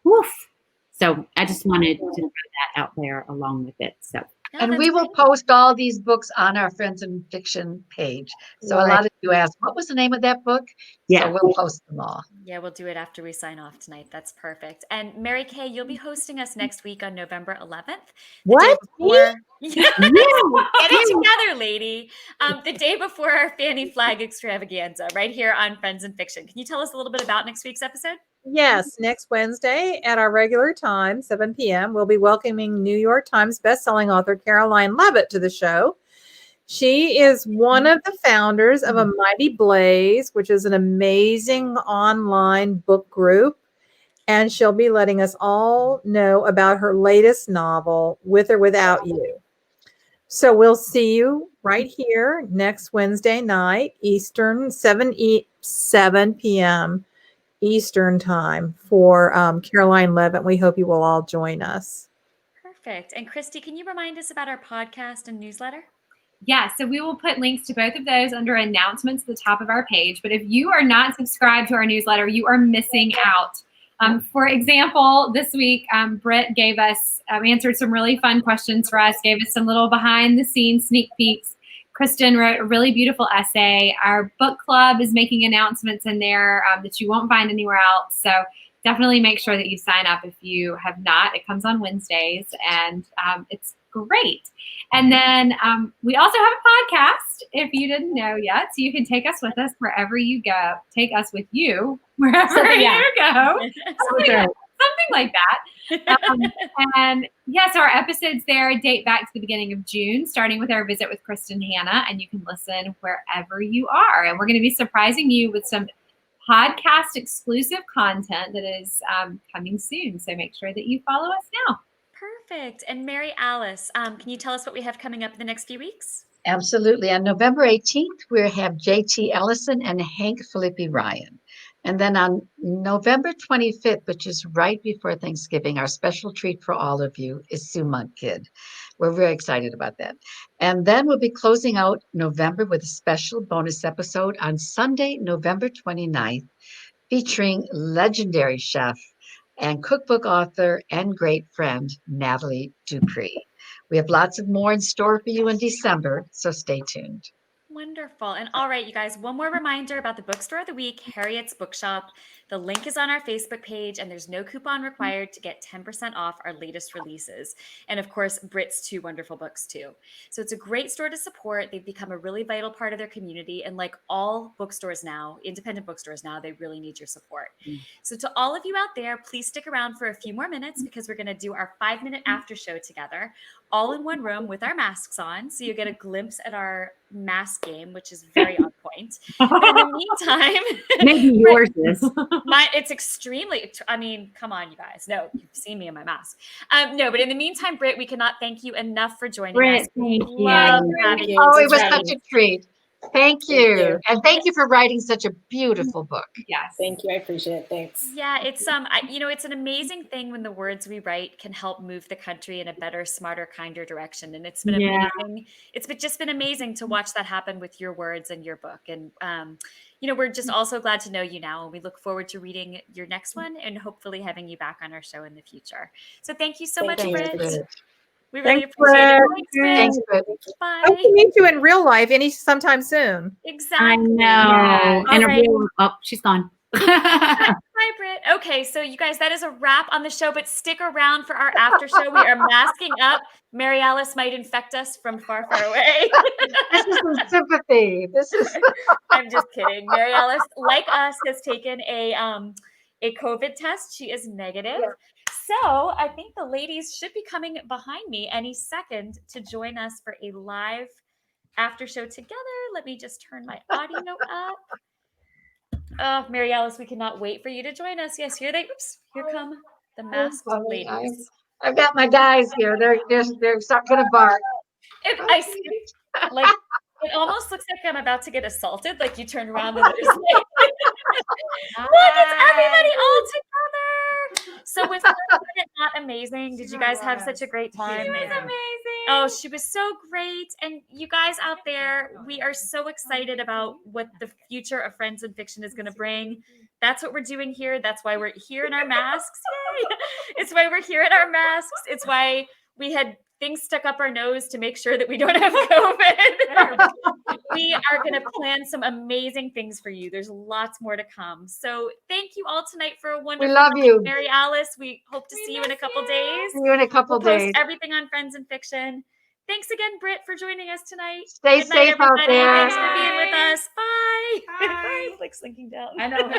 woof. So I just wanted to throw that out there along with it. So. And we will post all these books on our Friends and Fiction page. So a lot of you asked, what was the name of that book? Yeah. So we'll post them all. Yeah, we'll do it after we sign off tonight. That's perfect. And Mary Kay, you'll be hosting us next week on November 11th. What? Get it together, lady. The day before our Fanny Flagg extravaganza right here on Friends and Fiction. Can you tell us a little bit about next week's episode? Yes, next Wednesday at our regular time, 7 p.m., we'll be welcoming New York Times bestselling author Caroline Leavitt to the show. She is one of the founders of A Mighty Blaze, which is an amazing online book group, and she'll be letting us all know about her latest novel, With or Without You. So we'll see you right here next Wednesday night, Eastern, 7 p.m. Eastern time for Caroline Leavitt. We hope you will all join us. Perfect. And Christy, can you remind us about our podcast and newsletter? Yeah, so we will put links to both of those under announcements at the top of our page. But if you are not subscribed to our newsletter, you are missing out. For example, this week, Brit gave us, answered some really fun questions for us, gave us some little behind the scenes sneak peeks. Kristen wrote a really beautiful essay. Our book club is making announcements in there that you won't find anywhere else. So definitely make sure that you sign up if you have not. It comes on Wednesdays, and it's great. And then we also have a podcast, if you didn't know yet. So you can take us with us wherever you go. Take us with you wherever you go. Something like that. And yes, our episodes there date back to the beginning of June, starting with our visit with Kristen Hanna, and you can listen wherever you are. And we're going to be surprising you with some podcast exclusive content that is coming soon. So make sure that you follow us now. Perfect. And Mary Alice, can you tell us what we have coming up in the next few weeks? Absolutely. On November 18th, we'll have J.T. Ellison and Hank Philippi Ryan. And then on November 25th, which is right before Thanksgiving, our special treat for all of you is Sue Monk Kid. We're very excited about that. And then we'll be closing out November with a special bonus episode on Sunday, November 29th, featuring legendary chef and cookbook author and great friend, Natalie Dupree. We have lots of more in store for you in December, so stay tuned. Wonderful. And all right, you guys, one more reminder about the bookstore of the week, Harriet's Bookshop. The link is on our Facebook page, and there's no coupon required to get 10% off our latest releases. And of course, Brit's 2 wonderful books too. So it's a great store to support. They've become a really vital part of their community. And like all bookstores now, independent bookstores now, they really need your support. So to all of you out there, please stick around for a few more minutes because we're going to do our 5-minute after show together, all in one room with our masks on. So you get a glimpse at our mask game, which is very on point. But in the meantime, maybe yours is. It's extremely, I mean, come on, you guys. No, you've seen me in my mask. No, but in the meantime, Brit, we cannot thank you enough for joining us. Thank you. Oh, it was such a treat. Thank you. And thank you for writing such a beautiful book. Yes. Thank you. I appreciate it. Thanks. Yeah, it's it's an amazing thing when the words we write can help move the country in a better, smarter, kinder direction. And it's been amazing. It's just been amazing to watch that happen with your words and your book. And we're just also glad to know you now, and we look forward to reading your next one and hopefully having you back on our show in the future. So thank you so much, Brit. We really appreciate it. Thanks, Brit. Bye. Hope to meet you in real life sometime soon. Exactly. I know. Yeah. And she's gone. Hi, Brit. Okay, so you guys, that is a wrap on the show, but stick around for our after show. We are masking up. Mary Alice might infect us from far, far away. This is some sympathy. This is. I'm just kidding. Mary Alice, like us, has taken a COVID test. She is negative. Yeah. So I think the ladies should be coming behind me any second to join us for a live after show together. Let me just turn my audio up. Oh, Mary Alice, we cannot wait for you to join us. Yes, here come the masked ladies. I've got my guys here. They're gonna bark. I see, like, it almost looks like I'm about to get assaulted. Like you turn around and there's like, look, it's everybody all together. So was Bennett not amazing? Did you guys have such a great time? She was amazing. Oh, she was so great. And you guys out there, we are so excited about what the future of Friends and Fiction is going to bring. That's what we're doing here. That's why we're here in our masks. Yay! It's why we're here in our masks. It's why we had things stuck up our nose to make sure that we don't have COVID. We are going to plan some amazing things for you. There's lots more to come. So thank you all tonight for a wonderful We love you. Mary Alice. We hope to see you in a couple days. See you in a couple days. Post everything on Friends and Fiction. Thanks again, Brit, for joining us tonight. Stay safe out there. Thanks for being with us. Bye. Bye. Like slinking down. I know.